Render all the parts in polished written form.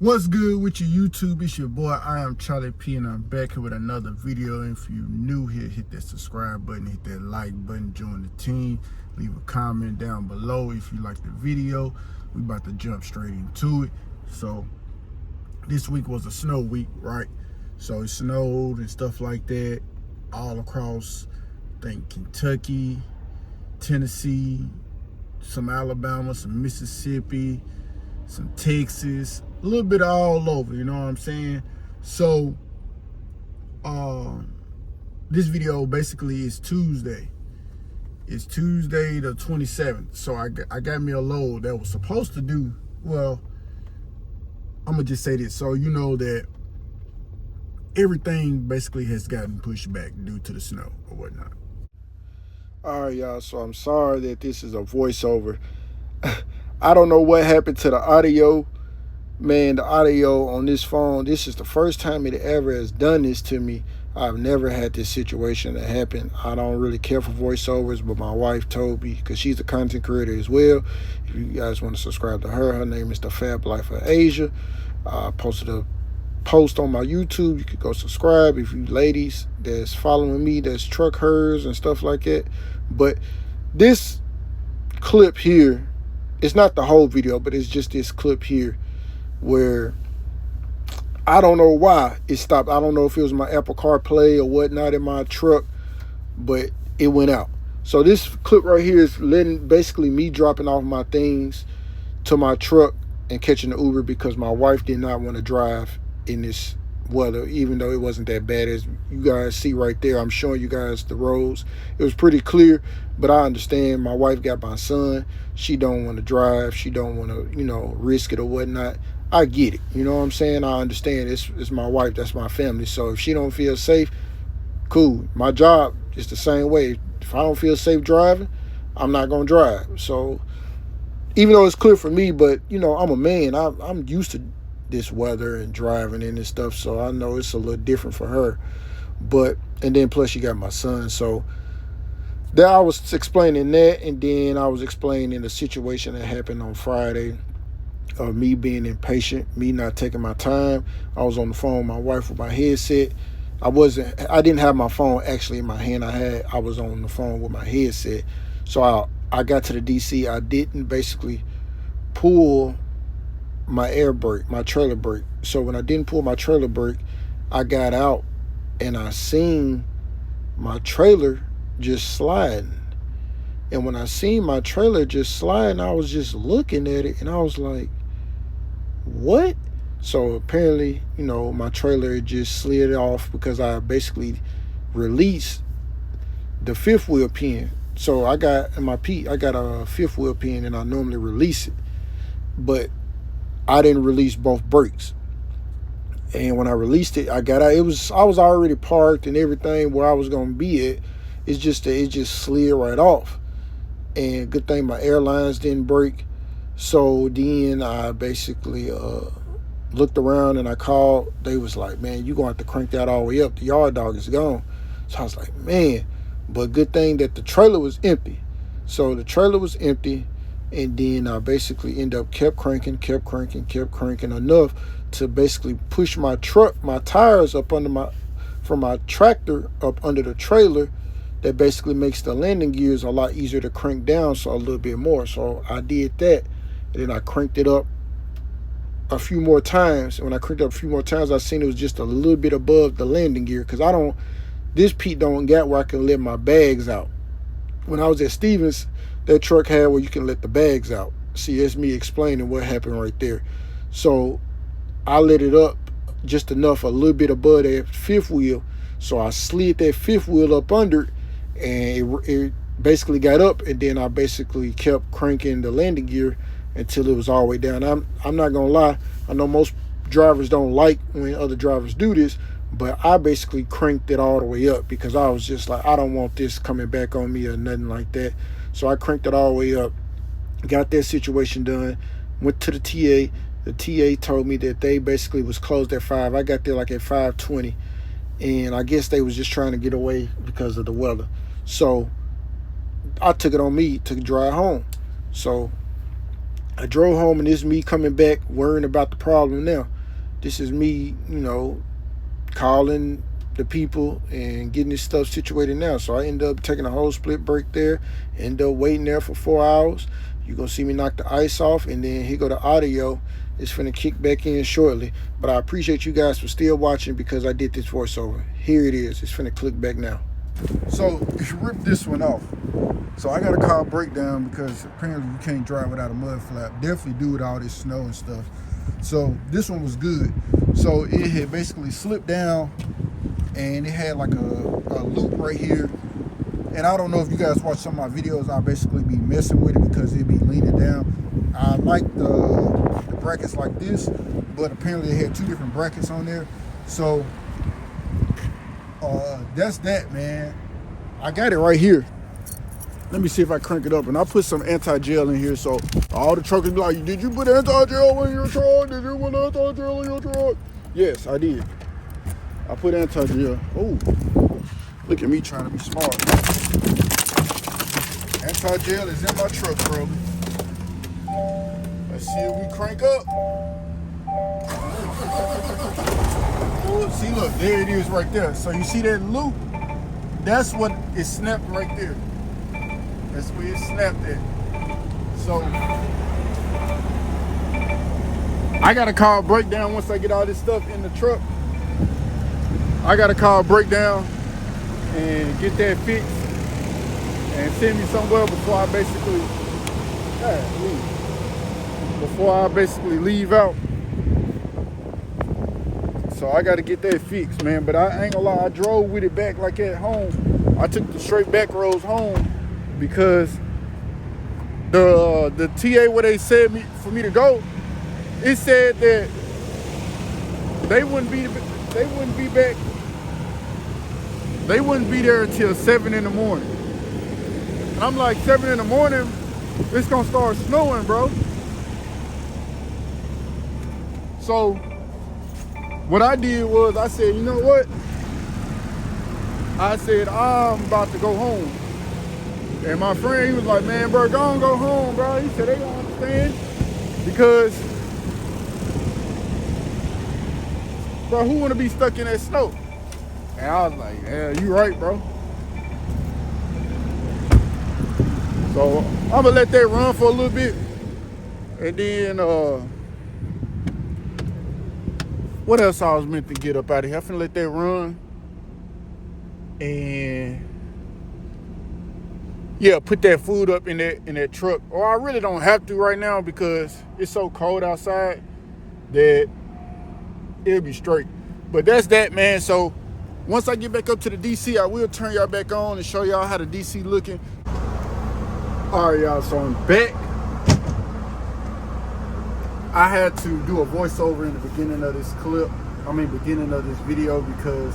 What's good with your YouTube? It's your boy, I am Charlie P, and I'm back here with another video. And if you're new here, hit that subscribe button, hit that like button, join the team, leave a comment down below if you like the video. We about to jump straight into it. So this week was a snow week, right? So it snowed and stuff like that all across, I think, Kentucky, Tennessee, some Alabama, some Mississippi, some Texas, a little bit all over, you know what I'm saying? So this video basically is Tuesday. It's Tuesday the 27th. So I got me a load that was supposed to do, well, I'm gonna just say this so you know that everything basically has gotten pushed back due to the snow or whatnot. All right, y'all, so I'm sorry that this is a voiceover. I don't know what happened to the audio. Man, the audio on this phone, this is the first time it ever has done this to me. I've never had this situation that happen. I don't really care for voiceovers, but my wife told me, because she's a content creator as well. If you guys want to subscribe to her name is The Fab Life of Asia. I posted a post on my YouTube. You could go subscribe if you ladies that's following me, that's truck hers and stuff like that. But this clip here, it's not the whole video, but it's just this clip here where I don't know why it stopped. I don't know if it was my Apple CarPlay or whatnot in my truck, but it went out. So this clip right here is letting basically me dropping off my things to my truck and catching the Uber because my wife did not want to drive in this weather, even though it wasn't that bad as you guys see right there. I'm showing you guys the roads. It was pretty clear, but I understand. My wife got my son. She don't want to drive. She don't want to, risk it or whatnot. I get it. You know what I'm saying? I understand. It's my wife. That's my family. So if she don't feel safe, cool. My job is the same way. If I don't feel safe driving, I'm not going to drive. So even though it's clear for me, but, I'm a man. I'm used to this weather and driving and this stuff, so I know it's a little different for her. And then plus she got my son, so there I was explaining that, and then I was explaining the situation that happened on Friday of me being impatient, me not taking my time. I was on the phone with my wife with my headset. I didn't have my phone actually in my hand. I was on the phone with my headset. So I got to the DC. I didn't basically pull my air brake, my trailer brake. So when I didn't pull my trailer brake, I got out and I seen my trailer just sliding. And when I seen my trailer just sliding, I was just looking at it and I was like, what? So apparently, my trailer just slid off because I basically released the fifth wheel pin. So I got a fifth wheel pin and I normally release it, but I didn't release both brakes. And when I released it, I got out. I was already parked and everything where I was gonna be at. It's just that it just slid right off. And good thing my airlines didn't break. So then I basically looked around and I called. They was like, man, you're gonna have to crank that all the way up. The yard dog is gone. So I was like, man, but good thing that the trailer was empty. So the trailer was empty. And then I basically kept cranking enough to basically push my tires up from my tractor up under the trailer. That basically makes the landing gears a lot easier to crank down, so a little bit more. So I did that, and then I cranked it up a few more times. And when I cranked up a few more times, I seen it was just a little bit above the landing gear because this Pete don't get where I can let my bags out. When I was at Stevens, that truck had where you can let the bags out. See, that's me explaining what happened right there. So I let it up just enough, a little bit above that fifth wheel. So I slid that fifth wheel up under, and it basically got up, and then I basically kept cranking the landing gear until it was all the way down. I'm not gonna lie, I know most drivers don't like when other drivers do this, but I basically cranked it all the way up because I was just like, I don't want this coming back on me or nothing like that. So I cranked it all the way up, got that situation done, went to the TA. The TA told me that they basically was closed at 5. I got there like at 5:20, and I guess they was just trying to get away because of the weather. So I took it on me to drive home. So I drove home, and this is me coming back worrying about the problem now. This is me, calling the people and getting this stuff situated now. So I end up taking a whole split break there, end up waiting there for 4 hours. You're going to see me knock the ice off, and then here go the audio. It's finna kick back in shortly. But I appreciate you guys for still watching because I did this voiceover. Here it is. It's finna click back now. So if you rip this one off, so I got a car breakdown because apparently you can't drive without a mud flap. Definitely do with all this snow and stuff. So this one was good. So it had basically slipped down, and it had like a loop right here. And I don't know if you guys watch some of my videos, I'll basically be messing with it because it'd be leaning down. I like the brackets like this, but apparently they had 2 different brackets on there. So that's that, man. I got it right here. Let me see if I crank it up. And I put some anti-gel in here, so all the truckers be like, did you put anti-gel in your truck? Did you put anti-gel in your truck? Yes, I did. I put anti-gel. Oh, look at me trying to be smart. Anti-gel is in my truck, bro. Let's see if we crank up. Ooh, see, look, there it is right there. So you see that loop? That's what is snapped right there. That's where it snapped at. So I got to call breakdown once I get all this stuff in the truck. I got to call breakdown and get that fixed and send me somewhere before I basically leave out. So I got to get that fixed, man. But I ain't gonna lie, I drove with it back like at home. I took the straight back roads home because the TA where they said for me to go, it said that they wouldn't be there until 7 in the morning. And I'm like, 7 in the morning, it's gonna start snowing, bro. So what I did was I said, you know what? I said, I'm about to go home. And my friend, he was like, man, bro, go home, bro. He said, they don't understand. Because, bro, who want to be stuck in that snow? And I was like, yeah, you right, bro. So I'm going to let that run for a little bit. And then, what else I was meant to get up out of here? I'm finna let that run. And yeah, put that food up in that truck. Or I really don't have to right now because it's so cold outside that it'll be straight. But that's that, man. So once I get back up to the DC, I will turn y'all back on and show y'all how the DC looking. All right, y'all, so I'm back. I had to do a voiceover in the beginning of this beginning of this video because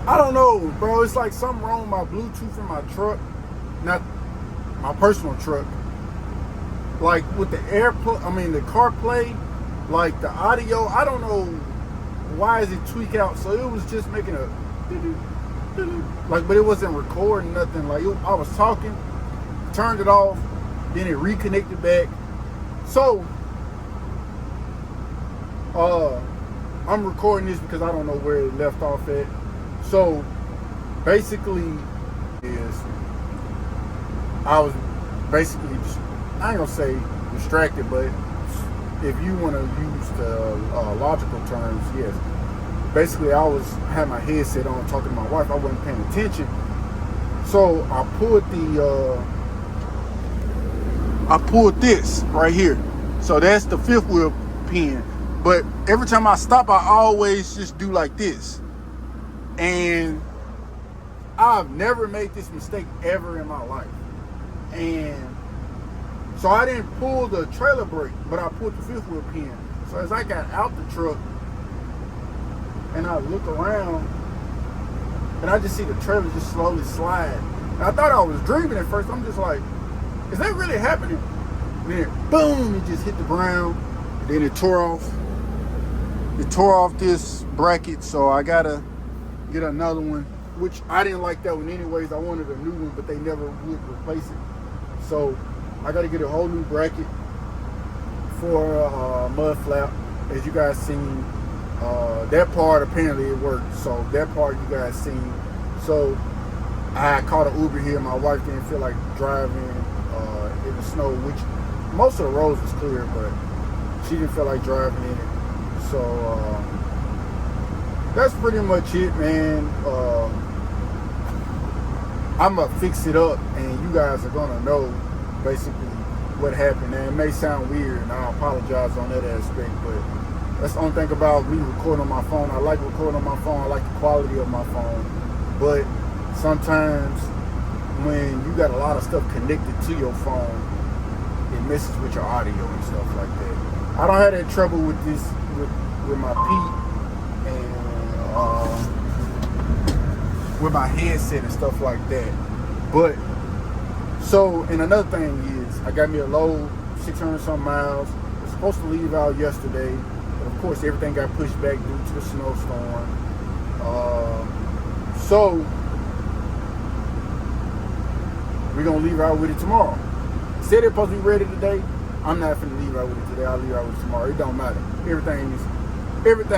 I don't know, bro. It's like something wrong with my Bluetooth in my truck. Not my personal truck. Like with the the CarPlay, like the audio, I don't know why is it tweak out. So it was just making a like, but it wasn't recording nothing. Like I was talking, turned it off, then it reconnected back. So I'm recording this because I don't know where it left off at. So basically I was basically, I ain't gonna say distracted, but if you want to use the logical terms, yes. Basically I had my headset on talking to my wife. I wasn't paying attention. So I pulled this right here. So that's the 5th wheel pin. But every time I stop, I always just do like this. And I've never made this mistake ever in my life. And so I didn't pull the trailer brake, but I pulled the 5th wheel pin. So as I got out the truck and I look around and I just see the trailer just slowly slide. And I thought I was dreaming at first. I'm just like, is that really happening? And then boom, it just hit the ground. And then it tore off. It tore off this bracket, so I gotta get another one, which I didn't like that one anyways. I wanted a new one, but they never would replace it. So I gotta get a whole new bracket. for mud flap. As you guys seen, that part apparently it worked. So that part you guys seen. So I caught an Uber here. My wife didn't feel like driving in the snow, which most of the roads was clear, but she didn't feel like driving in it. So that's pretty much it, man. I'm gonna fix it up, and you guys are gonna know basically what happened. And it may sound weird, and I apologize on that aspect, but that's the only thing about me recording on my phone. I like recording on my phone. I like the quality of my phone, but sometimes when you got a lot of stuff connected to your phone, it messes with your audio and stuff like that. I don't have that trouble with this with my Pete and with my headset and stuff like that. But so, and another thing is, I got me a low 600 some miles. It's supposed to leave out yesterday, but of course everything got pushed back due to the snowstorm. So we're gonna leave out with it tomorrow. Said it's supposed to be ready today. I'm not finna leave out with it today. I'll leave out with it tomorrow. It don't matter. Everything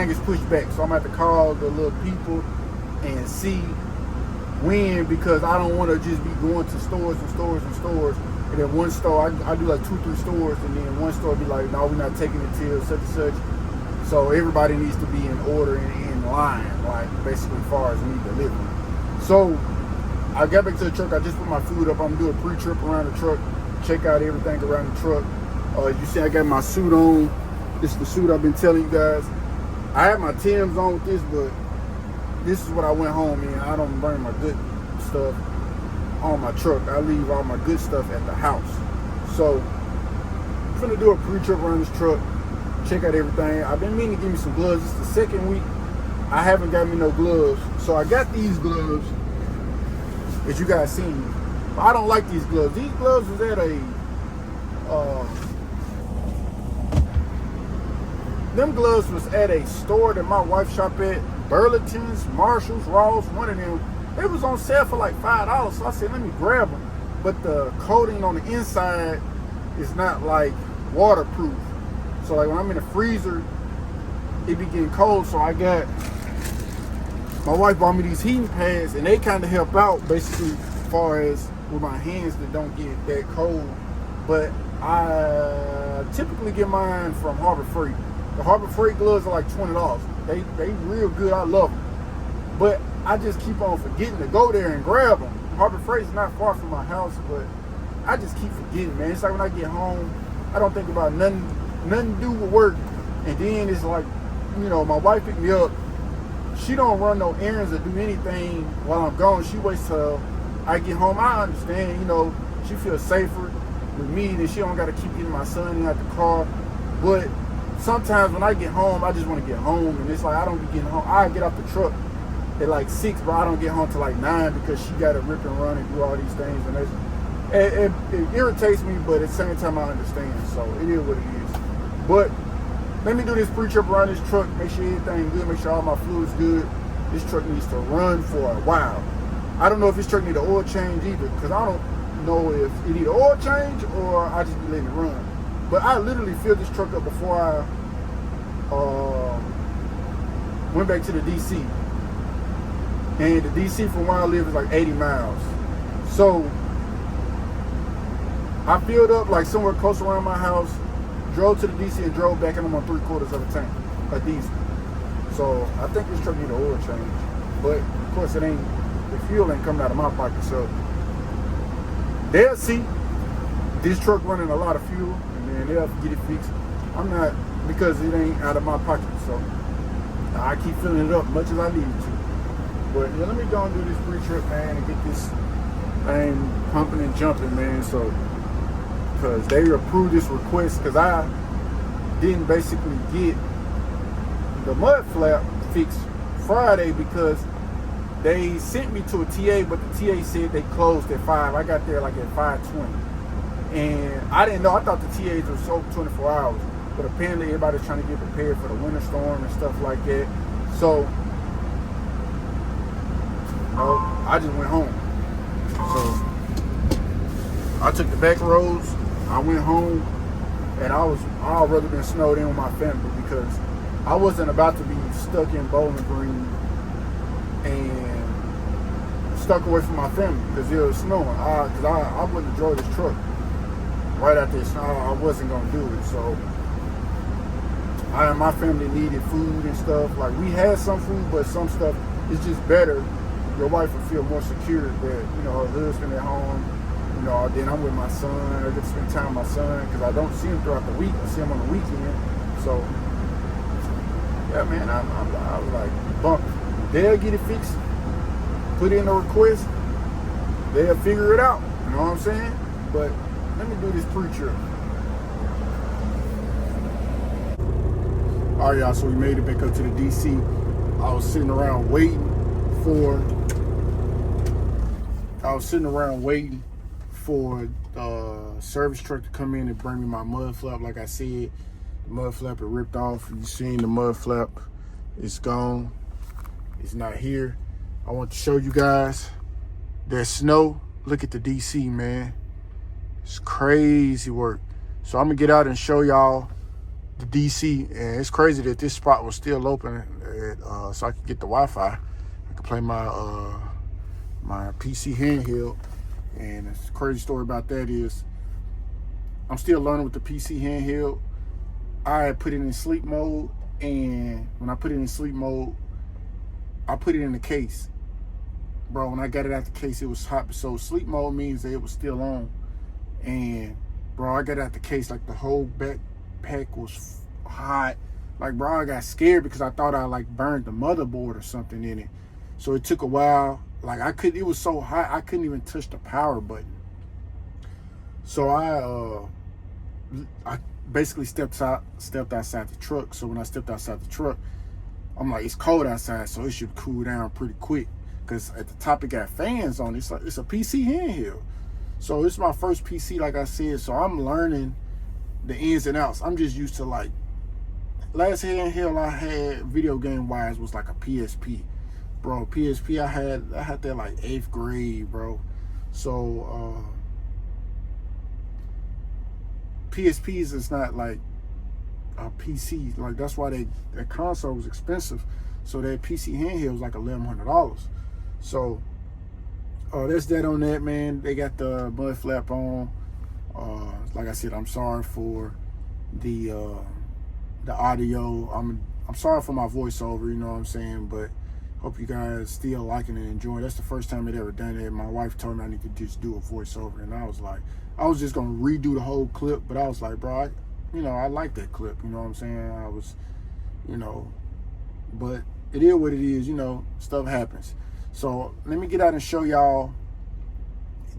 is pushed back. So I'm gonna have to call the little people and see when, because I don't want to just be going to stores and stores and stores, and then one store I do like 2-3 stores, and then one store be like, no, we're not taking it till such and such. So everybody needs to be in order and in line, like basically as far as me delivering. So I got back to the truck. I just put my food up. I'm gonna do a pre-trip around the truck, check out everything around the truck. You see I got my suit on. This is the suit I've been telling you guys. I have my Timbs on with this, but this is what I went home in. I don't bring my good stuff on my truck. I leave all my good stuff at the house. So I'm gonna do a pre-trip around this truck, check out everything. I've been meaning to give me some gloves. It's the second week I haven't got me no gloves. So I got these gloves, as you guys seen. But I don't like these gloves. These gloves was at a them gloves was at a store that my wife shop at, Burlington's, Marshall's, Ross, one of them. They was on sale for like $5, so I said, let me grab them. But the coating on the inside is not like waterproof. So like when I'm in the freezer, it be getting cold. So I got, my wife bought me these heating pads, and they kind of help out basically as far as with my hands that don't get that cold. But I typically get mine from Harbor Freight. The Harbor Freight gloves are like $20. They real good. I love them. But I just keep on forgetting to go there and grab them. Harbor Freight is not far from my house, but I just keep forgetting, man. It's like when I get home, I don't think about nothing to do with work. And then it's like, you know, my wife picked me up. She don't run no errands or do anything while I'm gone. She waits till I get home. I understand, you know, she feels safer with me that she don't got to keep getting my son in out the car. But sometimes when I get home, I just want to get home, and it's like I don't be getting home. I get off the truck at like 6, but I don't get home till like 9 because she got to rip and run and do all these things, and it irritates me, but at the same time I understand. So it is what it is. But let me do this pre-trip around this truck, make sure everything good, make sure all my fluid's good. This truck needs to run for a while. I don't know if this truck need an oil change either, because I don't know if it need an oil change or I just be letting it run. But I literally filled this truck up before I went back to the DC. And the DC from where I live is like 80 miles. So I filled up like somewhere close around my house, drove to the DC and drove back, and I'm on 3/4 of a tank of diesel. So I think this truck need an oil change. But of course the fuel ain't coming out of my pocket. So they'll see this truck running a lot of fuel, and they'll get it fixed. I'm not, because it ain't out of my pocket. So I keep filling it up as much as I need to. But yeah, let me go and do this pre-trip, man, and get this thing pumping and jumping, man. So, because they approved this request, because I didn't basically get the mud flap fixed Friday because they sent me to a TA, but the TA said they closed at 5. I got there like at 5:20. And I didn't know. I thought the TAs were so 24 hours. But apparently everybody's trying to get prepared for the winter storm and stuff like that. So, I just went home. So, I took the back roads. I went home. And I'd rather been snowed in with my family because I wasn't about to be stuck in Bowling Green and stuck away from my family because it was snowing. Because I wouldn't enjoy this truck right after it snowed. I wasn't gonna do it. So my family needed food and stuff. Like, we had some food, but some stuff is just better. Your wife would feel more secure that, you know, her husband at home. You know, then I'm with my son. I get to spend time with my son because I don't see him throughout the week. I see him on the weekend. So, yeah, man, I was like, bump. They'll get it fixed. Put in a request. They'll figure it out. You know what I'm saying? But let me do this pre-trip. All right, y'all, so we made it back up to the DC. I was sitting around waiting for the service truck to come in and bring me my mud flap. Like I said, the mud flap had ripped off. You seen the mud flap, it's gone. It's not here. I want to show you guys that snow. Look at the DC, man. It's crazy work. So I'm gonna get out and show y'all the DC, and it's crazy that this spot was still open so I could get the Wi-Fi. I could play my my PC handheld. And the crazy story about that is I'm still learning with the PC handheld. I put it in sleep mode, and when I put it in sleep mode, I put it in the case. Bro, when I got it out the case, it was hot. So sleep mode means that it was still on. And bro, I got it out the case, like the whole backpack was hot. Like, bro, I got scared because I thought I like burned the motherboard or something in it. So it took a while. Like, it was so hot, I couldn't even touch the power button. So I basically stepped outside the truck. So when I stepped outside the truck, I'm like, it's cold outside, so it should cool down pretty quick. Because at the top it got fans on it. It's like, it's a PC handheld. So it's my first PC, like I said. So I'm learning the ins and outs. I'm just used to, like, last handheld I had video game wise was like a PSP. Bro, PSP I had that like 8th grade, bro. So PSPs is not like a PC. Like, that's why that console was expensive. So that PC handheld was like $1,100. So that's that on that, man. They got the mud flap on. Like I said, I'm sorry for the audio. I'm sorry for my voiceover, you know what I'm saying, but hope you guys still liking and enjoying. That's the first time I'd ever done it. My wife told me I need to just do a voiceover, and I was like, I was just gonna redo the whole clip, but I was like, bro, I like that clip, you know what I'm saying? I was, but it is what it is, stuff happens. So let me get out and show y'all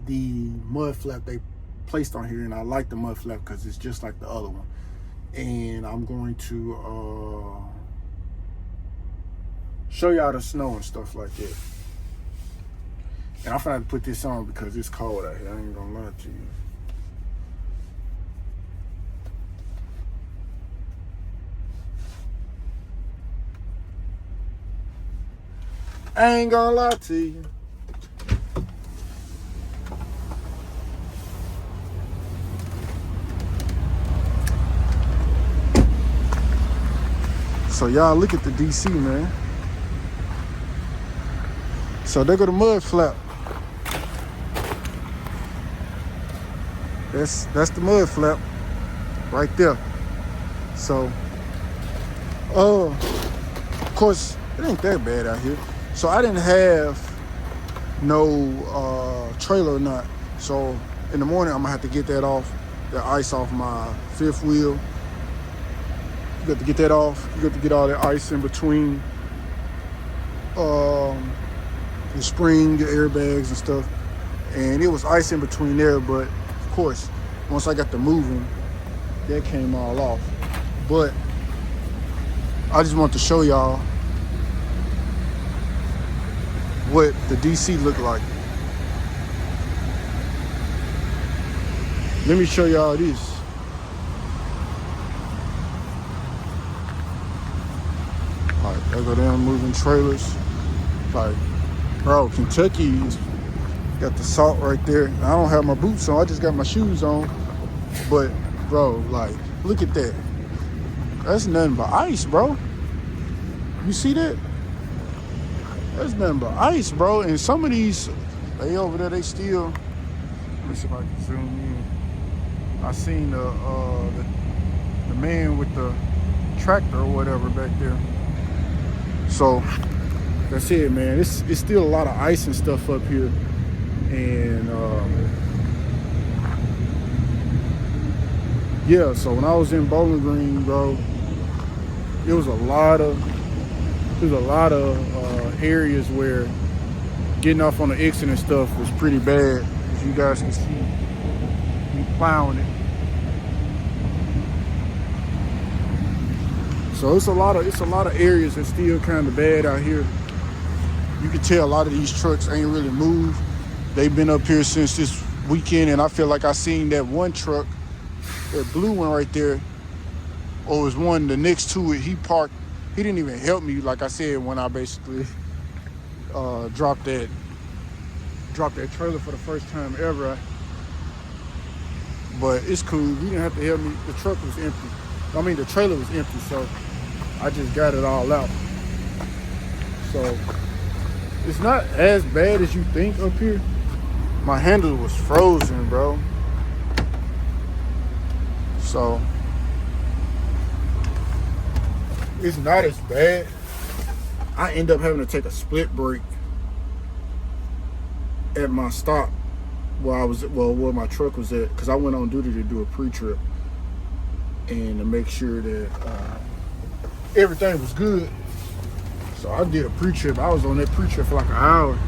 the mud flap they placed on here, and I like the mud flap because it's just like the other one. And I'm going to show y'all the snow and stuff like that. And I'm gonna have to put this on because it's cold out here. I ain't gonna lie to you. I ain't gonna lie to you. So y'all look at the DC, man. So there go the mud flap. That's the mud flap right there. So, of course, it ain't that bad out here. So I didn't have no trailer or not. So in the morning, I'm gonna have to get that off, the ice off my fifth wheel. You got to get that off. You got to get all that ice in between the spring, the airbags and stuff. And it was ice in between there, but of course, once I got to moving, that came all off. But I just want to show y'all what the DC looked like. Let me show y'all this. Like, there go them moving trailers. Like, bro, Kentucky's got the salt right there. I don't have my boots on. I just got my shoes on. But, bro, like, Look at that. That's nothing but ice, bro. You see that? That's nothing but ice, bro. And some of these, they over there, they still. Let me see if I can zoom in. I seen the man with the tractor or whatever back there. So that's it, man. It's still a lot of ice and stuff up here, and yeah. So when I was in Bowling Green, bro, there was a lot of areas where getting off on the exit and stuff was pretty bad, as you guys can see me plowing it. So it's a lot of areas that's still kind of bad out here. You can tell a lot of these trucks ain't really moved. They've been up here since this weekend, and I feel like I seen that one truck, that blue one right there, or it was one the next to it. He parked. He didn't even help me, like I said, when I basically dropped that trailer for the first time ever. But it's cool. He didn't have to help me. The truck was empty. I mean, the trailer was empty, so I just got it all out. So it's not as bad as you think up here. My handle was frozen, bro. So it's not as bad. I end up having to take a split brake at my stop where where my truck was at, because I went on duty to do a pre-trip and to make sure that everything was good. So I did a pre-trip. I was on that pre-trip for like an hour,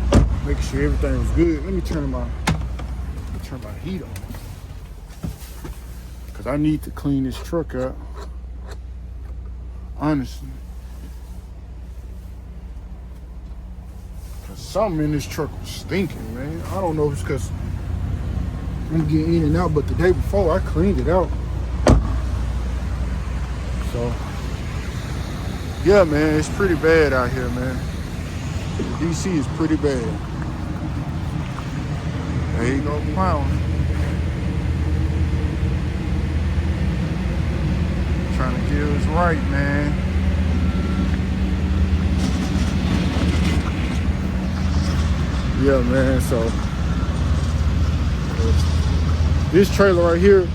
making sure everything was good. Let me turn my heat on, because I need to clean this truck out. Honestly. Cause something in this truck was stinking, man. I don't know if it's because I'm getting in and out, but the day before I cleaned it out. So yeah, man, it's pretty bad out here, man. The DC is pretty bad. There you go, plowing. Trying to get us right, man. Yeah, man, so this trailer right here,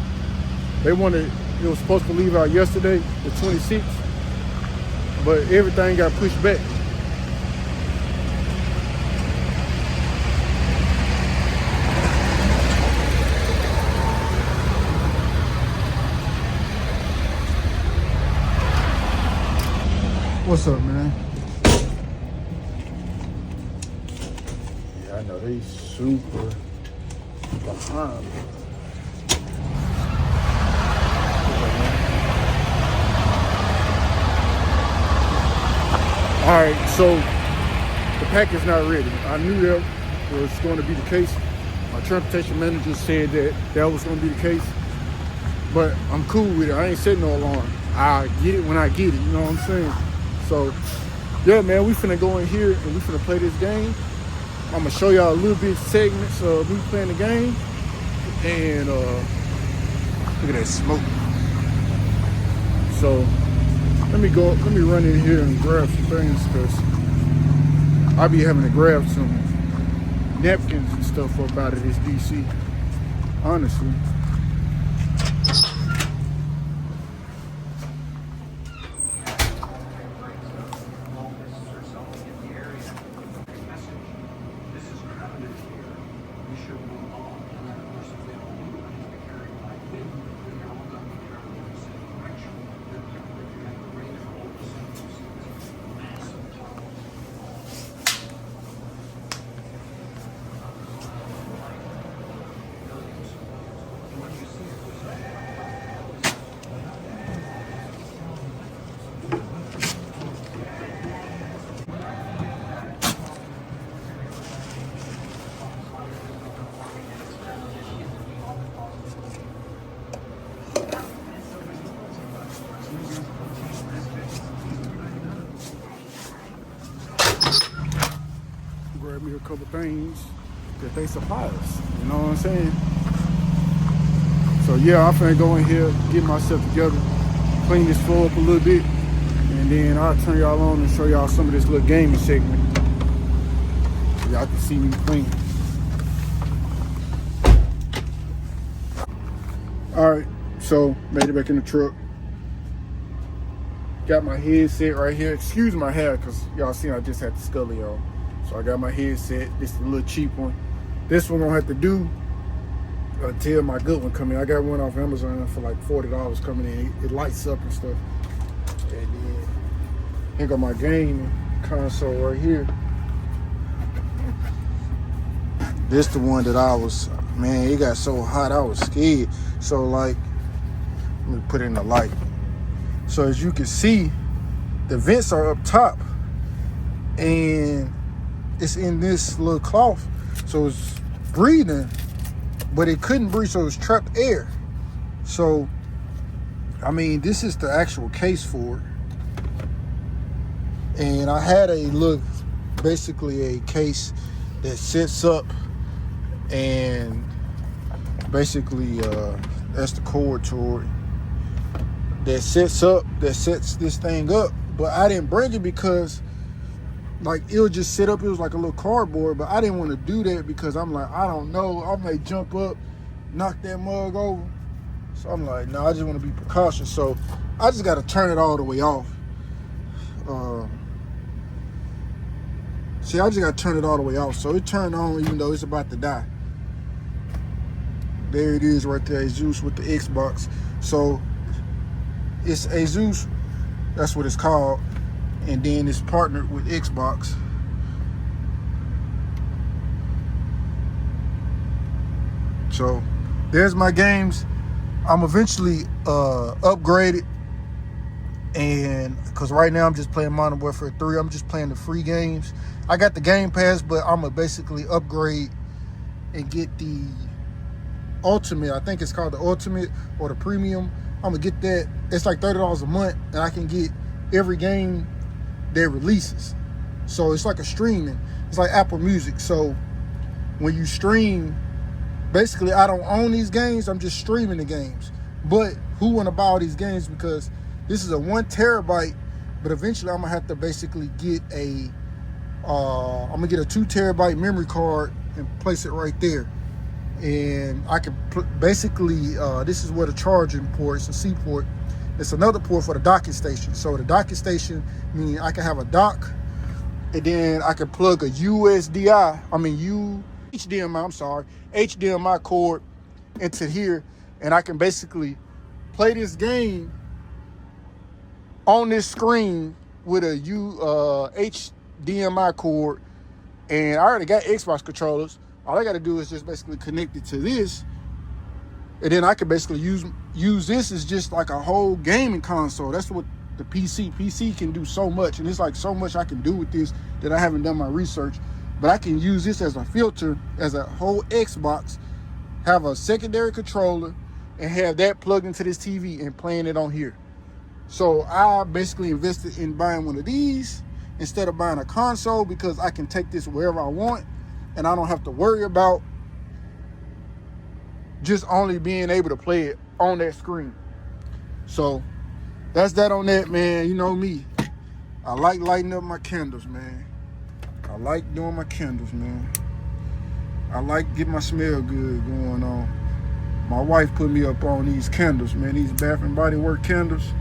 it was supposed to leave out yesterday, the 26th, but everything got pushed back. What's up, man? Yeah, I know they super behind. All right, so the pack is not ready. I knew that was going to be the case. My transportation manager said that was going to be the case, but I'm cool with it. I ain't setting no alarm. I get it when I get it, you know what I'm saying? So, yeah, man, we finna go in here and we finna play this game. I'm gonna show y'all a little bit of segments of me playing the game. And look at that smoke. So, let me run in here and grab some things, because I'll be having to grab some napkins and stuff up out of this DC, honestly. Grab me a couple things that they supply us, you know what I'm saying? So yeah, I'm finna go in here, get myself together, clean this floor up a little bit, and then I'll turn y'all on and show y'all some of this little gaming segment so y'all can see me clean. Alright, so made it back in the truck. Got my headset right here. Excuse my hair, because y'all seen I just had the scully on. So I got my headset. This is a little cheap one. This one gonna have to do until my good one come in. I got one off Amazon for like $40 coming in. It lights up and stuff. And then here got my gaming console right here. This the one that I was, man, it got so hot I was scared. So like, let me put it in the light. So as you can see, the vents are up top and it's in this little cloth. So it's breathing, but it couldn't breathe, so it's trapped air. So, I mean, this is the actual case for it. And I had a look, basically a case that sits up and basically that's the cord to it. That sets this thing up. But I didn't bring it because like it'll just sit up. It was like a little cardboard, but I didn't want to do that because I'm like, I don't know, I may jump up, knock that mug over. So I'm like, no, I just want to be precautious. So I just got to turn it all the way off. See, I just got to turn it all the way off. So it turned on even though it's about to die. There it is right there, Zeus with the Xbox. So it's Asus, that's what it's called, and then it's partnered with Xbox. So there's my games. I'm eventually upgraded, and because right now I'm just playing Modern Warfare 3. I'm just playing the free games. I got the Game Pass, but I'm gonna basically upgrade and get the Ultimate. I think it's called the Ultimate or the Premium. I'm gonna get that. It's like $30 a month, and I can get every game that releases. So it's like a streaming. It's like Apple Music. So when you stream, basically I don't own these games. I'm just streaming the games. But who wanna buy all these games? Because this is a 1 terabyte. But eventually I'm gonna have to basically get a. I'm gonna get a 2 terabyte memory card and place it right there. And I can basically, this is where the charging port, it's a C port. It's another port for the docking station. So the docking station, meaning I can have a dock, and then I can plug a HDMI cord into here, and I can basically play this game on this screen with a HDMI cord. And I already got Xbox controllers. All I got to do is just basically connect it to this, and then I can basically use this as just like a whole gaming console. That's what the PC can do so much, and it's like so much I can do with this that I haven't done my research. But I can use this as a filter, as a whole Xbox, have a secondary controller, and have that plugged into this TV and playing it on here. So I basically invested in buying one of these instead of buying a console, because I can take this wherever I want. And I don't have to worry about just only being able to play it on that screen. So that's that on that, man. You know me. I like lighting up my candles, man. I like doing my candles, man. I like getting my smell good going on. My wife put me up on these candles, man. These Bath and Body Works candles.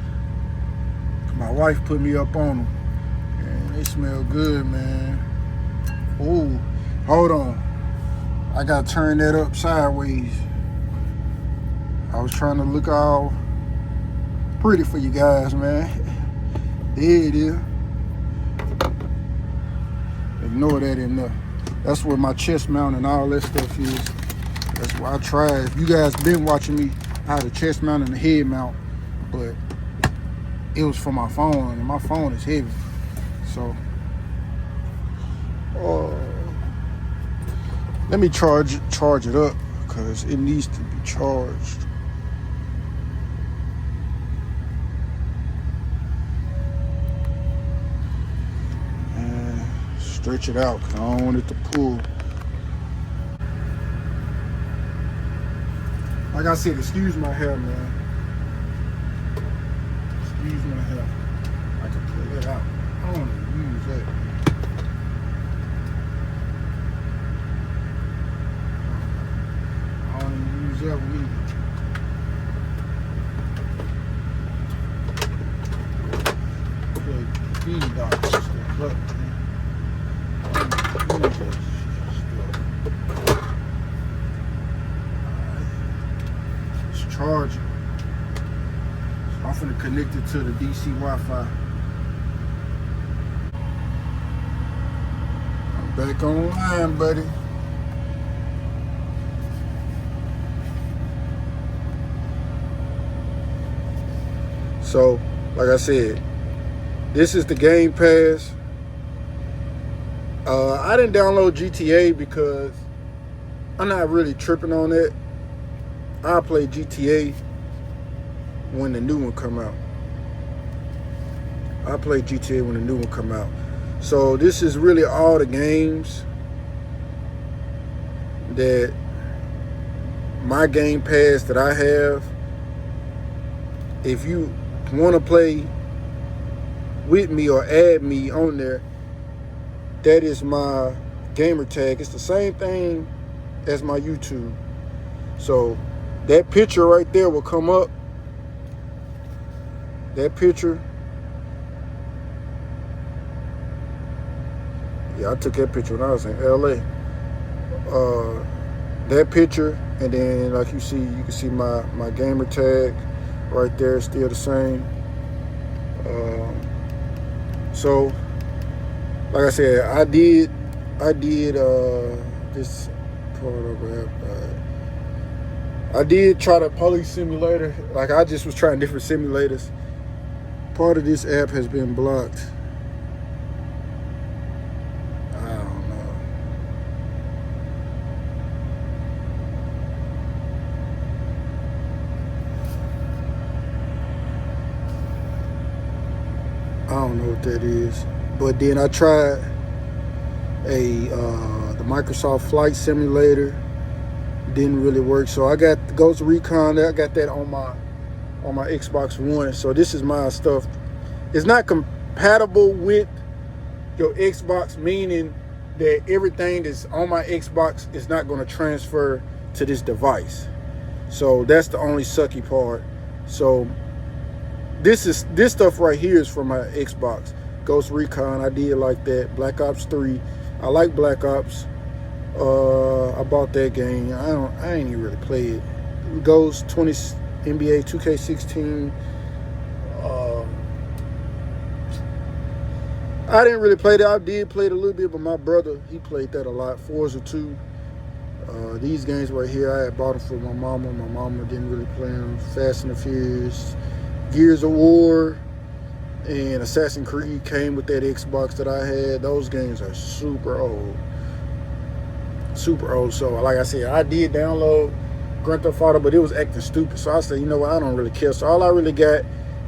My wife put me up on them. And they smell good, man. Ooh. Hold on. I gotta turn that up sideways. I was trying to look all pretty for you guys, man. There it is. Ignore that in there. That's where my chest mount and all that stuff is. That's why I tried. If you guys been watching me, I had a chest mount and a head mount, but it was for my phone, and my phone is heavy. So, let me charge it up, because it needs to be charged. And stretch it out, because I don't want it to pull. Like I said, excuse my hair, man. Excuse my hair. I can pull that out. I don't want to use that. I don't even use that one either. These dots stuff up, man. It's charging. So I'm finna connect it to the DC Wi-Fi. I'm back online, buddy. So, like I said, this is the Game Pass. I didn't download GTA because I'm not really tripping on it. I'll play GTA when the new one come out. I'll play GTA when the new one come out. So this is really all the games that my Game Pass that I have. If you want to play with me or add me on there, that is my gamer tag. It's the same thing as my YouTube. So that picture right there will come up. That picture. Yeah, I took that picture when I was in LA. That picture, and then like you can see my gamer tag right there, still the same. So, like I said, I did this part of it. I did try the police simulator. Like I just was trying different simulators. Part of this app has been blocked. I don't know. I don't know what that is. But then I tried the Microsoft Flight Simulator. Didn't really work. So I got the Ghost Recon. I got that on my Xbox One. So this is my stuff. It's not compatible with your Xbox, meaning that everything that's on my Xbox is not going to transfer to this device. So that's the only sucky part. So this stuff right here is for my Xbox. Ghost Recon, I did like that. Black Ops 3, I like Black Ops. I bought that game. I ain't even really play it. Ghost 20 NBA 2K16. I didn't really play that. I did play it a little bit, but my brother, he played that a lot. Forza 2. These games right here, I had bought them for my mama. My mama didn't really play them. Fast and the Furious, Gears of War, and Assassin's Creed came with that Xbox that I had. Those games are super old. Super old. So like I said, I did download Grand Theft Auto, but it was acting stupid. So I said, you know what, I don't really care. So all I really got,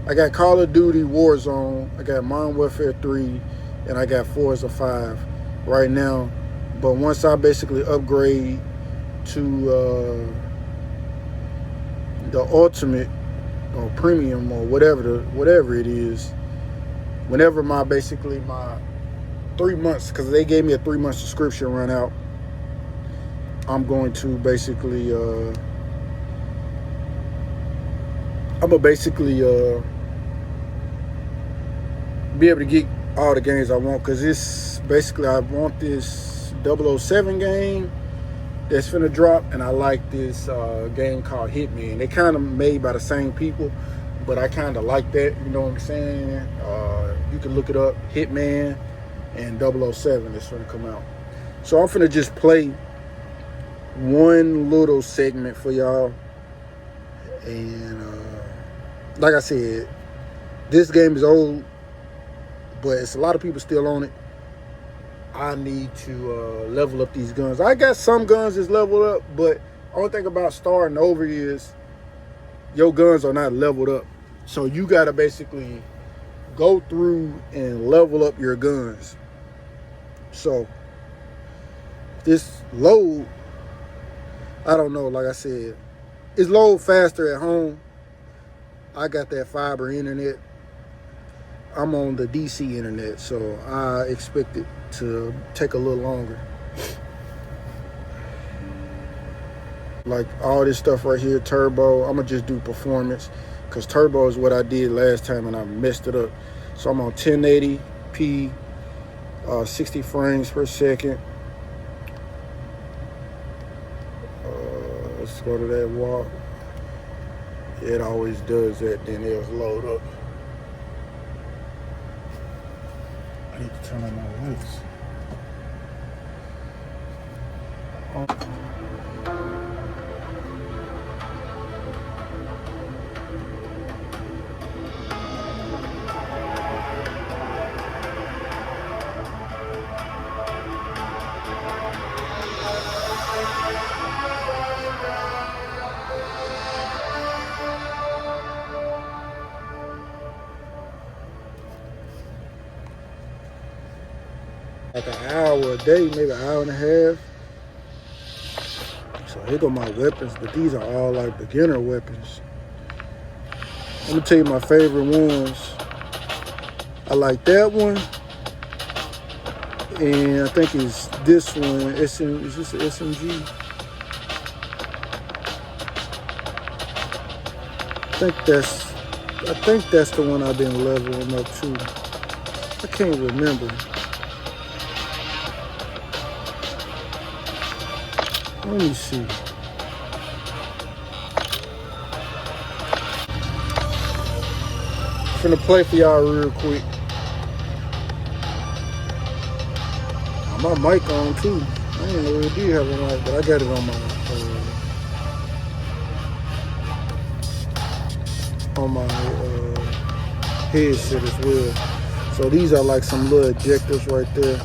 I got Call of Duty Warzone, I got Modern Warfare 3, and I got Forza 5 right now. But once I basically upgrade to the Ultimate or Premium or whatever it is, whenever my 3 months, because they gave me a 3-month subscription run out, I'm going to basically be able to get all the games I want, because this basically, I want this 007 game that's finna drop, and I like this game called Hitman. They kind of made by the same people, but I kind of like that, you know what I'm saying? You can look it up, Hitman and 007 that's finna come out. So I'm finna just play one little segment for y'all, and like I said, this game is old, but it's a lot of people still on it. I need to level up these guns. I got some guns that's leveled up, but only thing about starting over is your guns are not leveled up. So you got to basically go through and level up your guns. So this load, I don't know, like I said, it's load faster at home. I got that fiber internet. I'm on the DC internet, so I expect it to take a little longer. Like all this stuff right here, turbo, I'm gonna just do performance, because turbo is what I did last time and I messed it up. So I'm on 1080p, 60 frames per second. Let's go to that walk. It always does that, then it'll load up. I need to turn on my lights. Like an hour a day, maybe an hour and a half. So here go my weapons, but these are all like beginner weapons. I'm gonna tell you my favorite ones. I like that one, and I think it's this one. Is this an SMG? I think that's the one I've been leveling up to. I can't remember. Let me see. I'm finna play for y'all real quick. My mic on too. I didn't know it did have a mic, but I got it on my headset as well. So these are like some little objectives right there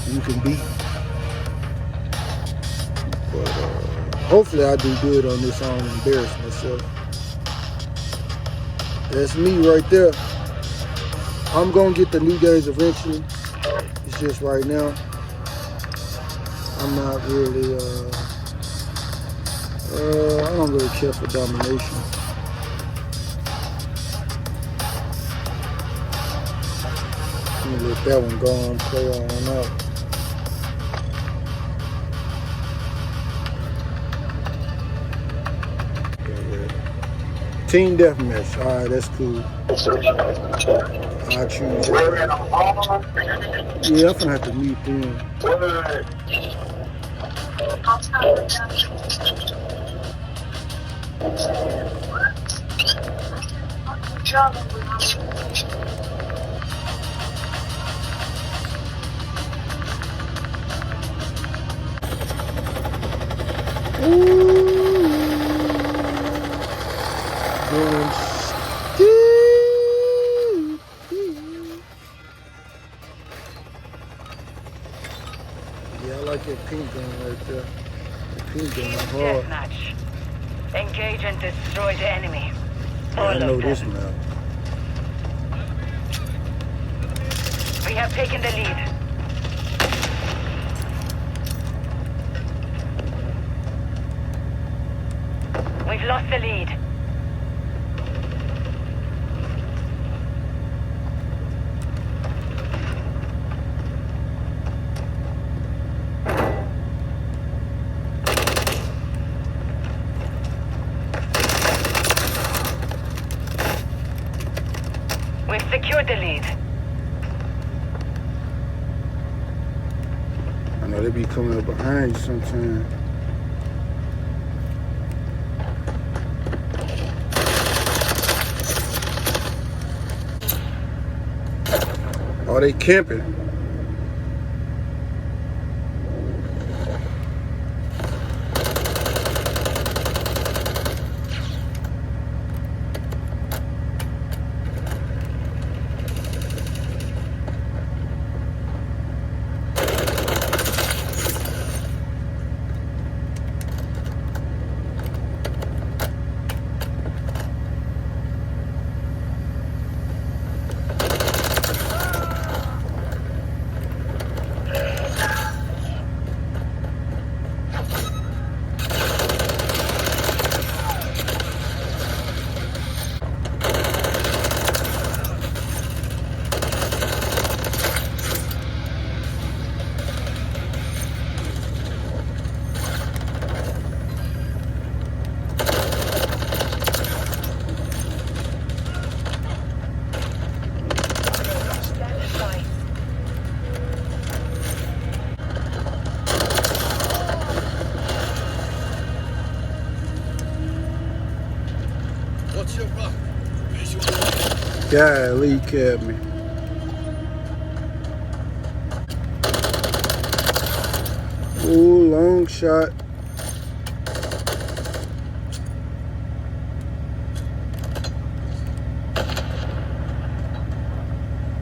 you can beat. But hopefully I do good on this. I don't embarrass myself. That's me right there. I'm gonna get the new games eventually. It's just right now I'm not really I don't really care for domination. I'm gonna let that one go on, play on up. Team deathmatch. All right, that's cool. I choose. Yeah, I'm gonna have to meet them. Yeah, I like that pink gun right there. The pink gun is hard. Deathmatch. Engage and destroy the enemy. Yeah, I know this map. We have taken the lead. We've lost the lead. We've secured the lead. I know they be coming up behind you sometimes. Oh, they camping. Golly, kept me. Ooh, long shot.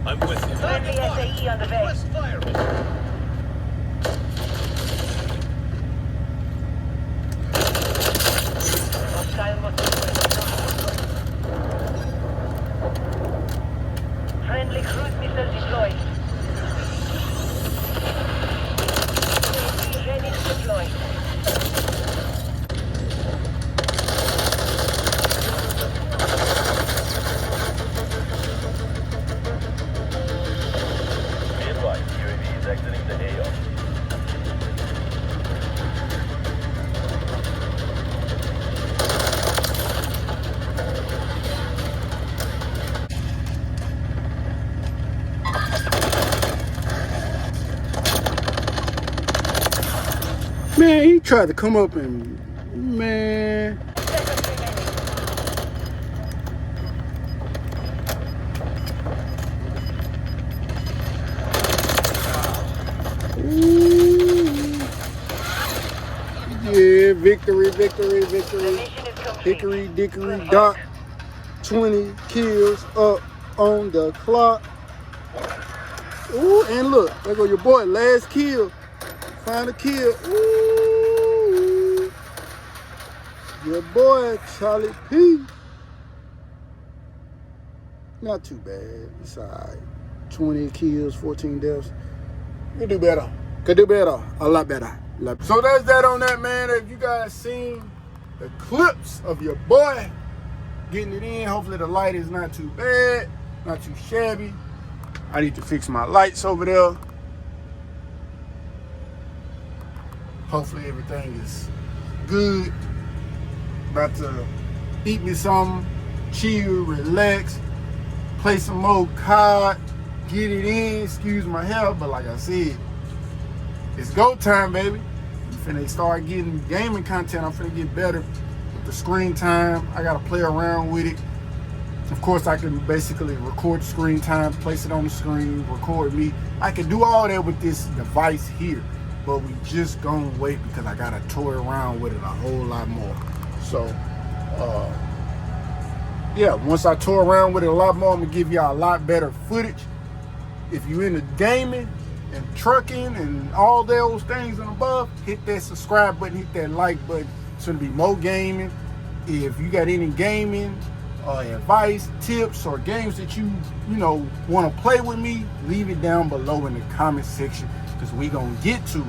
I'm with you. Friendly SAE on the way. West fire. Hostile motor. Friendly cruise missile deployed. UAV ready to deploy. Be advised, UAV is exiting the AO. Man, he tried to come up and, man. Seconds remaining. Ooh. Yeah, victory, victory, The victory. mission is complete. Hickory dickory Good dock. work. 20 kills up on the clock. Ooh, and look, there go your boy, last kill. Final kill. Ooh. Your boy, Charlie P. Not too bad. It's all right. 20 kills, 14 deaths. Could do better. Could do better. A lot better. So that's that on that, man. If you guys seen the clips of your boy getting it in, hopefully the light is not too bad, not too shabby. I need to fix my lights over there. Hopefully everything is good. About to eat me something, chill, relax, play some more COD, get it in, excuse my hair, but like I said, it's go time, baby. I'm finna start getting gaming content. I'm finna get better with the screen time. I gotta play around with it. Of course, I can basically record screen time, place it on the screen, record me. I can do all that with this device here, but we just gonna wait because I gotta toy around with it a whole lot more. So, yeah, once I toy around with it a lot more, I'm gonna give y'all a lot better footage. If you're into gaming and trucking and all those things and above, hit that subscribe button, hit that like button. It's gonna be more gaming. If you got any gaming advice, tips, or games that you want to play with me, leave it down below in the comment section because we gonna get to it.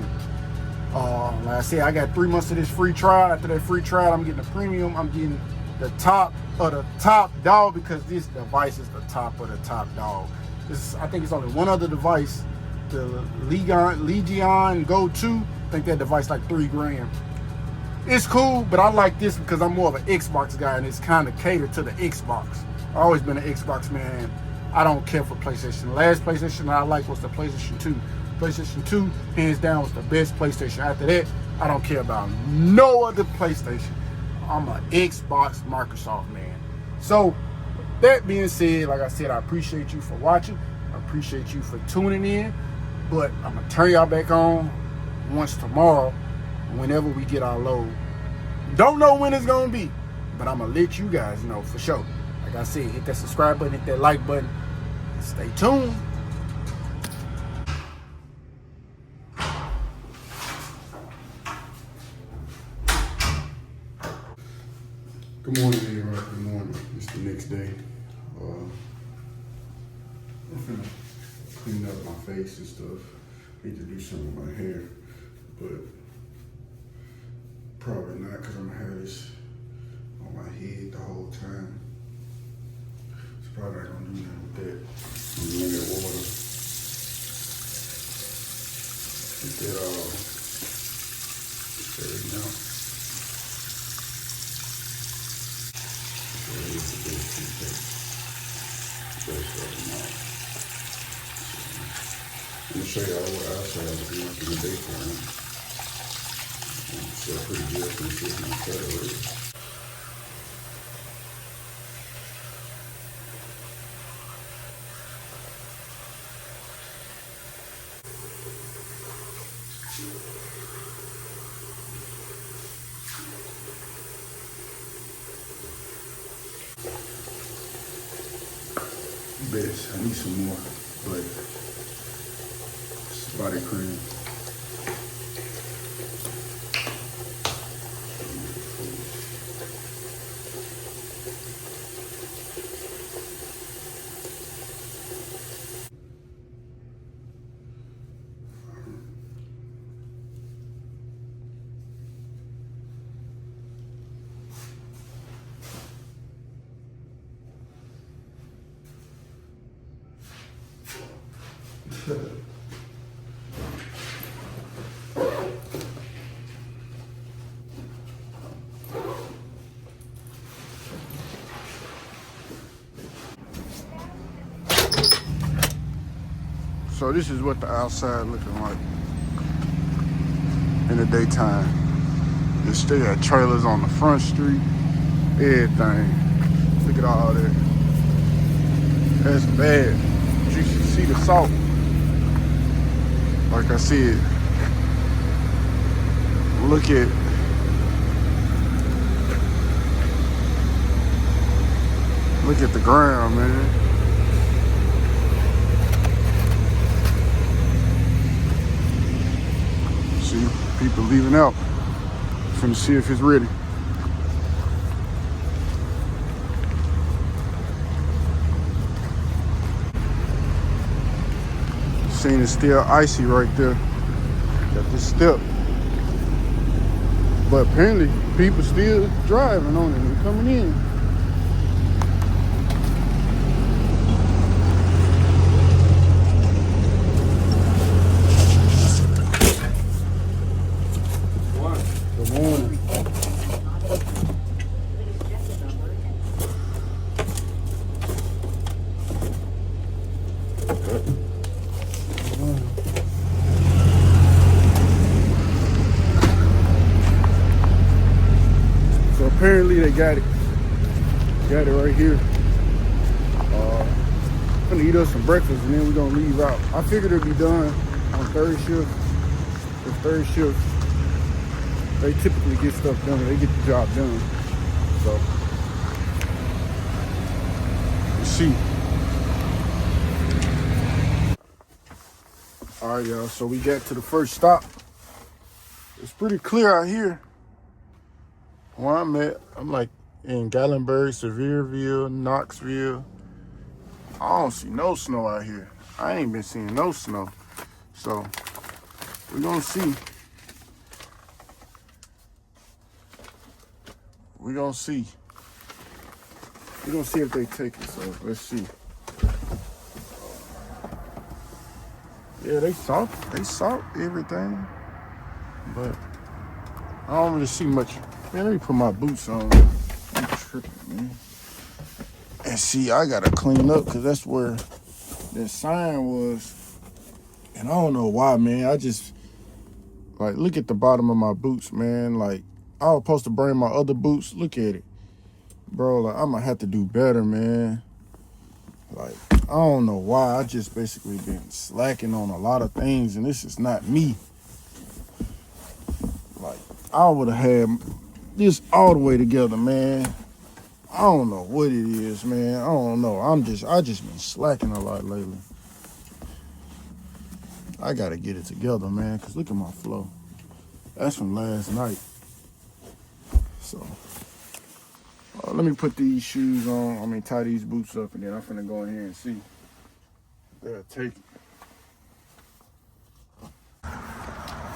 Like I said, I got 3 months of this free trial. After that free trial, I'm getting a premium. I'm getting the top of the top dog because this device is the top of the top dog. I think it's only one other device, the Legion Go 2. I think that device like $3,000. It's cool, but I like this because I'm more of an Xbox guy and it's kind of catered to the Xbox. I've always been an Xbox man. I don't care for PlayStation. The last PlayStation I liked was the PlayStation 2. PlayStation 2, hands down, was the best PlayStation. After that, I don't care about no other PlayStation. I'm an Xbox Microsoft man. So, that being said, like I said, I appreciate you for watching. I appreciate you for tuning in. But I'm going to turn y'all back on once tomorrow, whenever we get our load. Don't know when it's going to be, but I'm going to let you guys know for sure. Like I said, hit that subscribe button, hit that like button. Stay tuned. Good morning, everybody. Good morning. It's the next day. I'm finna clean up my face and stuff. Need to do something with my hair, but probably not because I'm gonna have this on my head the whole time. So probably not gonna do nothing with that. I'm gonna get water. Get that all straightened out. I'm gonna show y'all what outside looking like in the daytime. It's pretty good from sitting on cut already. this. I need some more, but it's body cream. So this is what the outside looking like in the daytime. They still got trailers on the front street, everything. Look at all that. That's bad. You should see the salt. Like I said, look at the ground, man. See, people leaving out. Finna see if it's ready. Scene is still icy right there. Got this step. But apparently people still driving on it and coming in. Good morning. So apparently they got it. Got it right here. I'm gonna eat us some breakfast and then we're gonna leave out. I figured it'd be done on third shift. The third shift, they typically get stuff done. They get the job done. So let's see. All right, y'all. So we got to the first stop. It's pretty clear out here. Where I'm at, I'm like in Gatlinburg, Sevierville, Knoxville. I don't see no snow out here. I ain't been seeing no snow. So we're gonna see. We're gonna see. We're gonna see if they take it. So let's see. Yeah, they salt everything. But I don't really see much. Man, let me put my boots on. I'm tripping, man. And see, I gotta clean up because that's where that sign was. And I don't know why, man. I just, like, look at the bottom of my boots, man. Like, I was supposed to bring my other boots. Look at it. Bro, like, I'm gonna have to do better, man. Like, I don't know why. I just basically been slacking on a lot of things, and this is not me. Like, I would have had this all the way together, man. I don't know what it is, man. I don't know. I just been slacking a lot lately. I gotta get it together, man, because look at my flow. That's from last night. So, let me put these shoes on. Tie these boots up, and then I'm finna go in here and see. They'll take it.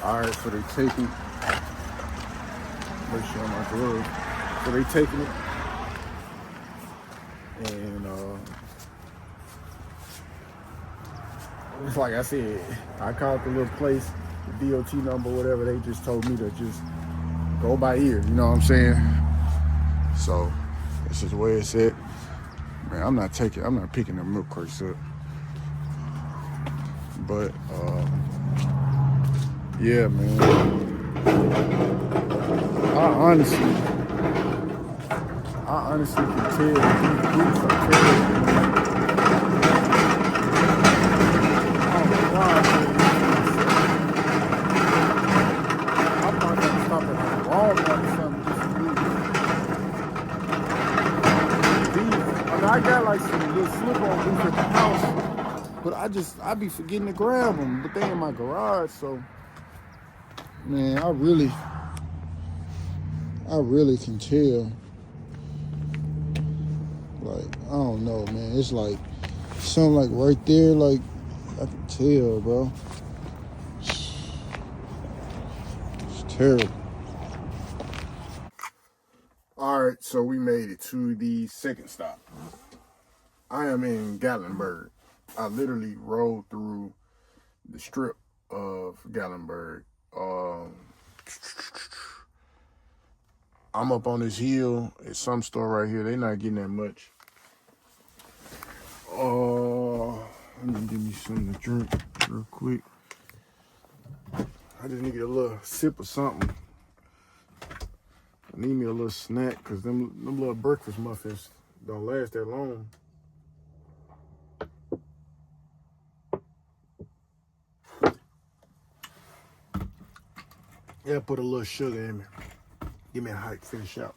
All right, so they take it. Make sure I'm not glove. So they taking it. And it's like I said, I called the little place, the DOT number, whatever. They just told me to just go by ear. You know what I'm saying? So this is where it's at. Man, I'm not picking the milk crates up. But yeah, man. I honestly can tell these boots are terrible. I don't know why. I'm not gonna stop at a Walmart or something just to do this. I got like some little slip-on boots at the house. I be forgetting to grab them, but they in my garage. So, man, I really can tell. Like, I don't know, man. It's like something like right there, like I can tell, bro. It's terrible. All right, so we made it to the second stop. I am in Gatlinburg. I literally rode through the strip of Gatlinburg. I'm up on this hill at some store right here. They're not getting that much. Let me give me something to drink real quick. I just need a little sip of something. I need me a little snack because them little breakfast muffins don't last that long. Yeah, put a little sugar in me. Give me a hike, finish out.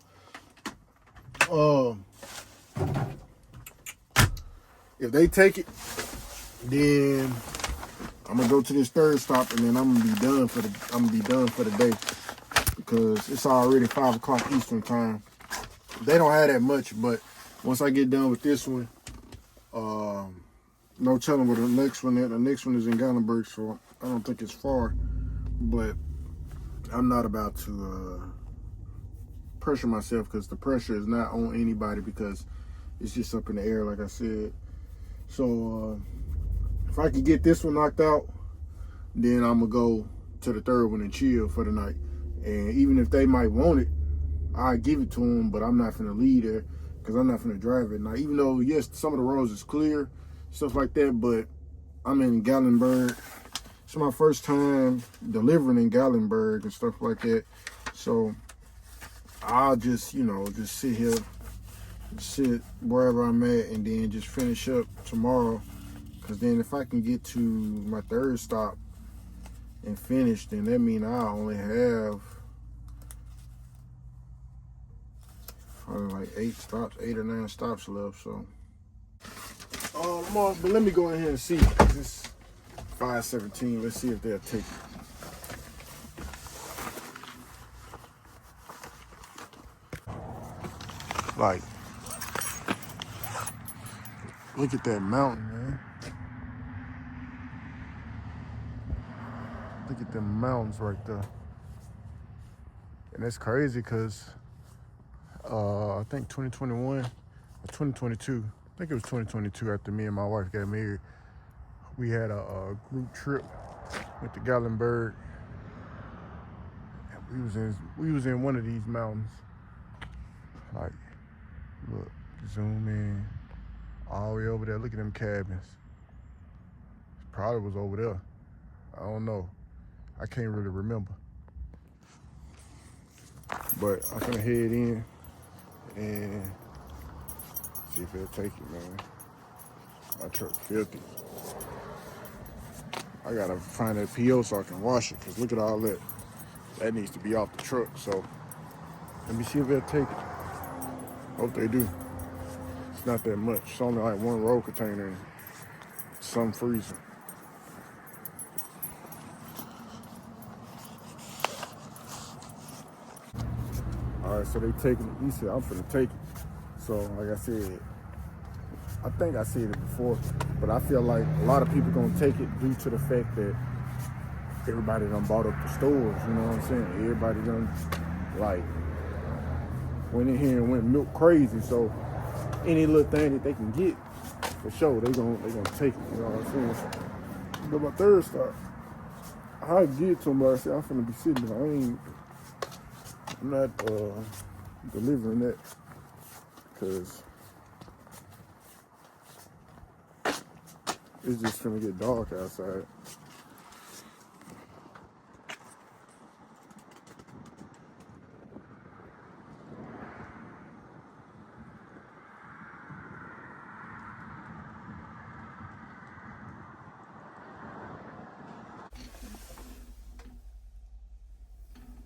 If they take it, then I'm gonna go to this third stop and then I'm gonna be done for the day because it's already 5 o'clock Eastern time. They don't have that much, but once I get done with this one, no telling where the next one is. The next one is in Gatlinburg, so I don't think it's far. But I'm not about to pressure myself because the pressure is not on anybody because it's just up in the air, like I said. So if I can get this one knocked out, then I'm gonna go to the third one and chill for the night. And even if they might want it, I give it to them, but I'm not finna leave there because I'm not finna drive it. Now, even though yes, some of the roads is clear, stuff like that, but I'm in Gatlinburg. It's my first time delivering in Gatlinburg and stuff like that. So I'll just, just sit here, sit wherever I'm at, and then just finish up tomorrow. Because then if I can get to my third stop and finish, then that means I only have probably like 8 or 9 stops left. So, but let me go in here and see. It's 5:17. Let's see if they'll take it. Like, look at that mountain, man. Look at them mountains right there. And that's crazy because I think 2021 or 2022, I think it was 2022 after me and my wife got married, we had a group trip with the Gatlinburg. And we was in one of these mountains. Like, look, zoom in all the way over there. Look at them cabins. Probably was over there. I don't know. I can't really remember. But I'm gonna head in and see if they'll take it, man. My truck filthy. I gotta find that PO so I can wash it, because look at all that. That needs to be off the truck, so let me see if they'll take it. Hope they do. It's not that much. It's only like one roll container and some freezer. All right, so they taking it. He said, I'm finna take it. So, like I said, I think I said it before, but I feel like a lot of people gonna take it due to the fact that everybody done bought up the stores, you know what I'm saying? Everybody done, like, went in here and went milk crazy, so any little thing that they can get, for sure, they gonna take it, you know what I'm saying? So, but my third stop, I get to them, but I said, I'm finna be sitting there. I'm not delivering that, because it's just finna get dark outside.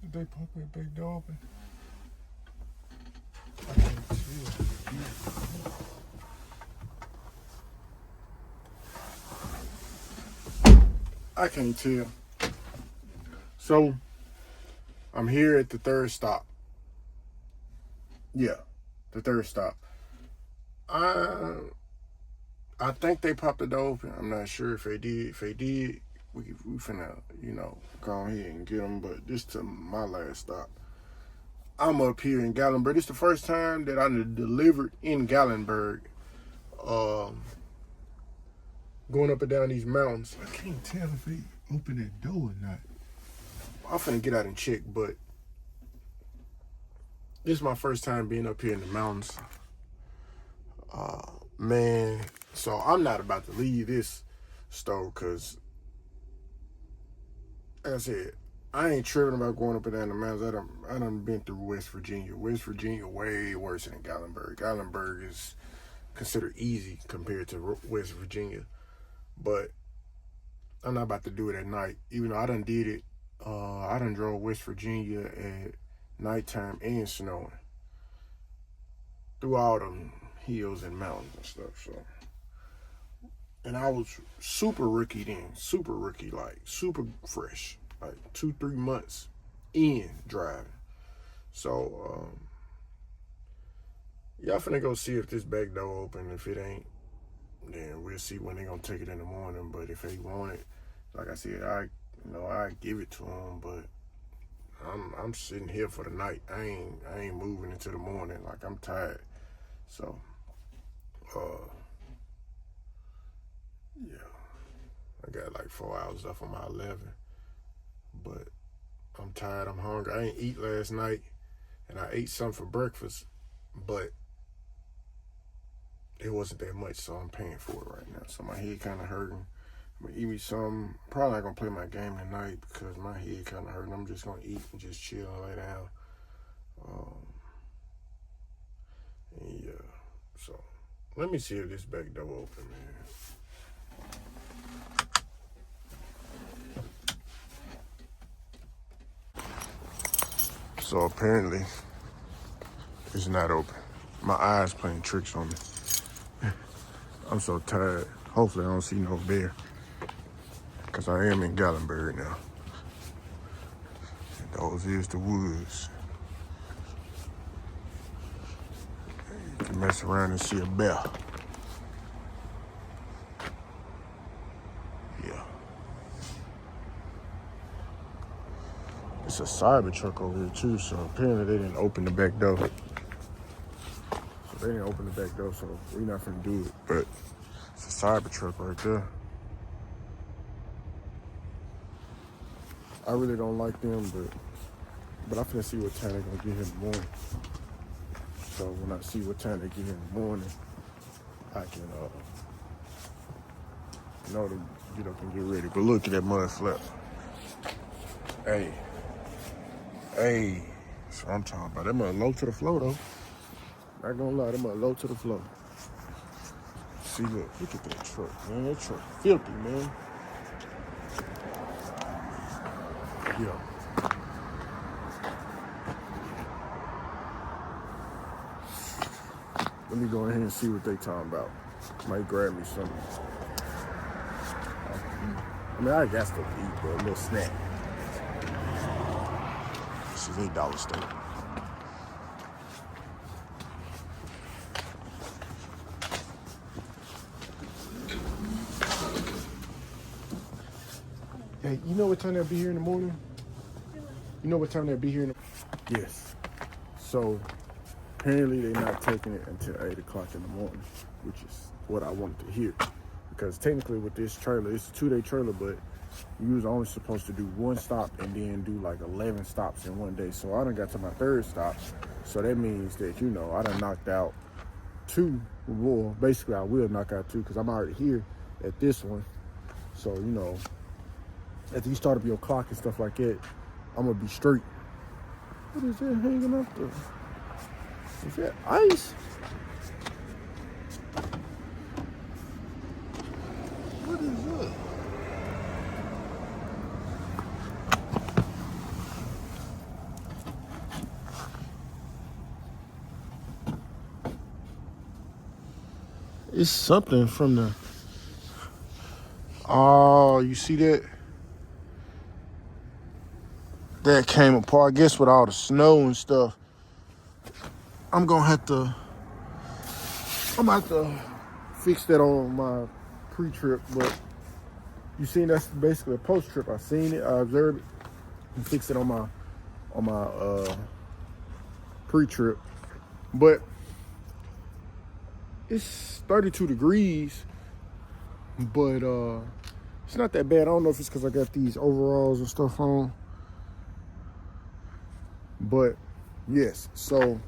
Did they pop that big door open? I can't see it. I can't tell. So, I'm here at the third stop. Yeah, the third stop. I think they popped the door open. I'm not sure if they did. If they did, we finna, go ahead and get them. But this to my last stop. I'm up here in Gatlinburg. This is the first time that I delivered in Gatlinburg. Going up and down these mountains. I can't tell if they open that door or not. I'm finna get out and check, but this is my first time being up here in the mountains. Man, so I'm not about to leave this store because, like I said, I ain't tripping about going up and down the mountains. I done been through West Virginia. West Virginia way worse than Gatlinburg. Gatlinburg is considered easy compared to West Virginia. But I'm not about to do it at night. Even though I done did it. I done drove West Virginia at nighttime and snowing. Through all them hills and mountains and stuff. So, and I was super rookie then. Super rookie, like super fresh. Like 2-3 months in driving. So, y'all finna go see if this back door open. If it ain't, then we'll see when they gonna take it in the morning. But if they want it, like I said, I give it to them. But I'm sitting here for the night. I ain't moving into the morning. Like, I'm tired. So, yeah, I got like 4 hours left on my 11. But I'm tired. I'm hungry. I ain't eat last night, and I ate something for breakfast, but it wasn't that much, so I'm paying for it right now. So my head kind of hurting. I'm gonna eat me some. Probably not gonna play my game tonight because my head kind of hurting. I'm just gonna eat and just chill and lay down. Yeah. So let me see if this back door open, man. So apparently it's not open. My eyes playing tricks on me. I'm so tired. Hopefully I don't see no bear. Because I am in Gatlinburg now. And those is the woods. You can mess around and see a bear. Yeah. It's a cyber truck over here too, so apparently they didn't open the back door. So they didn't open the back door, so we're not finna do it. But it's a cyber truck right there. I really don't like them, but I'm finna see what time they're gonna get here in the morning. So when I see what time they get here in the morning, I can know to get up and get ready. But look at that mud flap. Hey, that's what I'm talking about. That mud low to the floor though. Not gonna lie, that mud low to the floor. See, look at that truck, man. That truck filthy, man. Yeah. Let me go ahead and see what they talking about. Might grab me something. I mean, I got stuff to eat, but a little snack. This is $8 steak. Hey, you know what time they'll be here in the morning? You know what time they'll be here in the... Yes. So, apparently they're not taking it until 8 o'clock in the morning, which is what I wanted to hear. Because technically with this trailer, it's a 2-day trailer, but you was only supposed to do one stop and then do like 11 stops in one day. So I done got to my third stop. So that means that, I done knocked out 2. Well, basically I will knock out 2 because I'm already here at this one. So, after you start up your clock and stuff like that, I'm going to be straight. What is that hanging up there? Is that ice? What is that? It's something from the... Oh, you see that? that came apart. I guess with all the snow and stuff, I'm gonna have to fix that on my pre-trip. But you seen that's basically a post-trip. I seen it, I observed it, and fix it on my pre-trip. But it's 32 degrees, but it's not that bad. I don't know if it's because I got these overalls and stuff on. But yes, so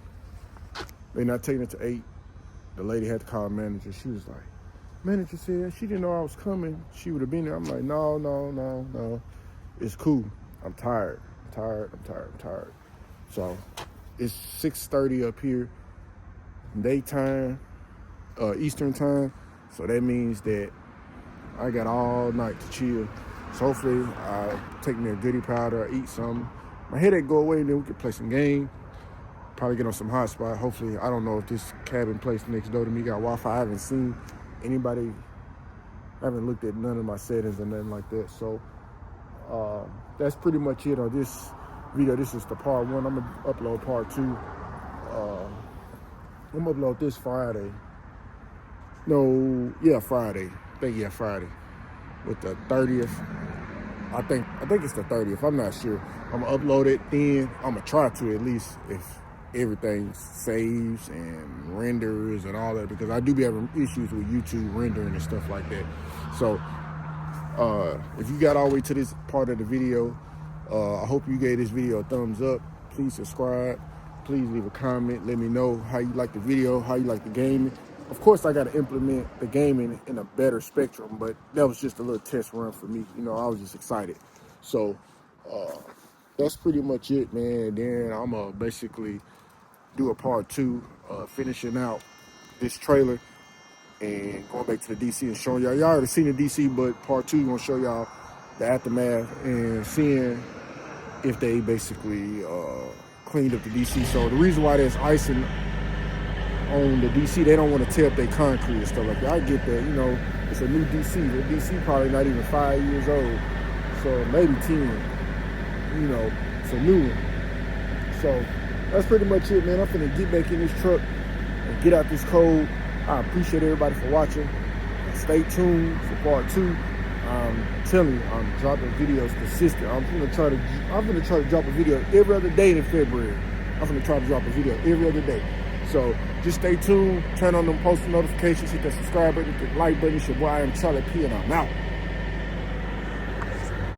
they're not taking it to 8. The lady had to call the manager. She was like, manager said she didn't know I was coming. She would have been there. I'm like, no. It's cool. I'm tired. So it's 6:30 up here, daytime, Eastern time. So that means that I got all night to chill. So hopefully I'll take me a goodie powder, eat something. My headache go away, and then we can play some game. Probably get on some hotspot. Hopefully, I don't know if this cabin place next door to me got Wi-Fi. I haven't seen anybody. I haven't looked at none of my settings or nothing like that. So that's pretty much it on this video. This is the part 1. I'm gonna upload part 2. I'm gonna upload this Friday. Friday. Friday. With the 30th. I think it's the 30th. I'm not sure. I'm gonna upload it then. I'm gonna try to, at least, if everything saves and renders and all that, because I do be having issues with YouTube rendering and stuff like that. So if you got all the way to this part of the video, I hope you gave this video a thumbs up. Please subscribe. Please leave a comment. Let me know how you like the video, how you like the gaming. Of course, I got to implement the gaming in a better spectrum, but that was just a little test run for me. You know, I was just excited. So that's pretty much it, man. And then I'm going to basically do a part 2, finishing out this trailer and going back to the DC and showing y'all. Y'all already seen the DC, but part 2 going to show y'all the aftermath and seeing if they basically cleaned up the DC. So the reason why there's icing on the DC, they don't want to tear up their concrete and stuff like that. I get that, you know, it's a new DC. The DC probably not even 5 years old, so maybe 10, you know, it's a new one. So that's pretty much it, man. I'm finna get back in this truck and get out this cold. I appreciate everybody for watching. Stay tuned for part 2. I'm telling you, I'm dropping videos consistent. I'm gonna try to drop a video every other day in February. I'm gonna try to drop a video every other day. So just stay tuned, turn on them post notifications, hit that subscribe button, hit the like button. It's your boy, I am Charlie P, and I'm out.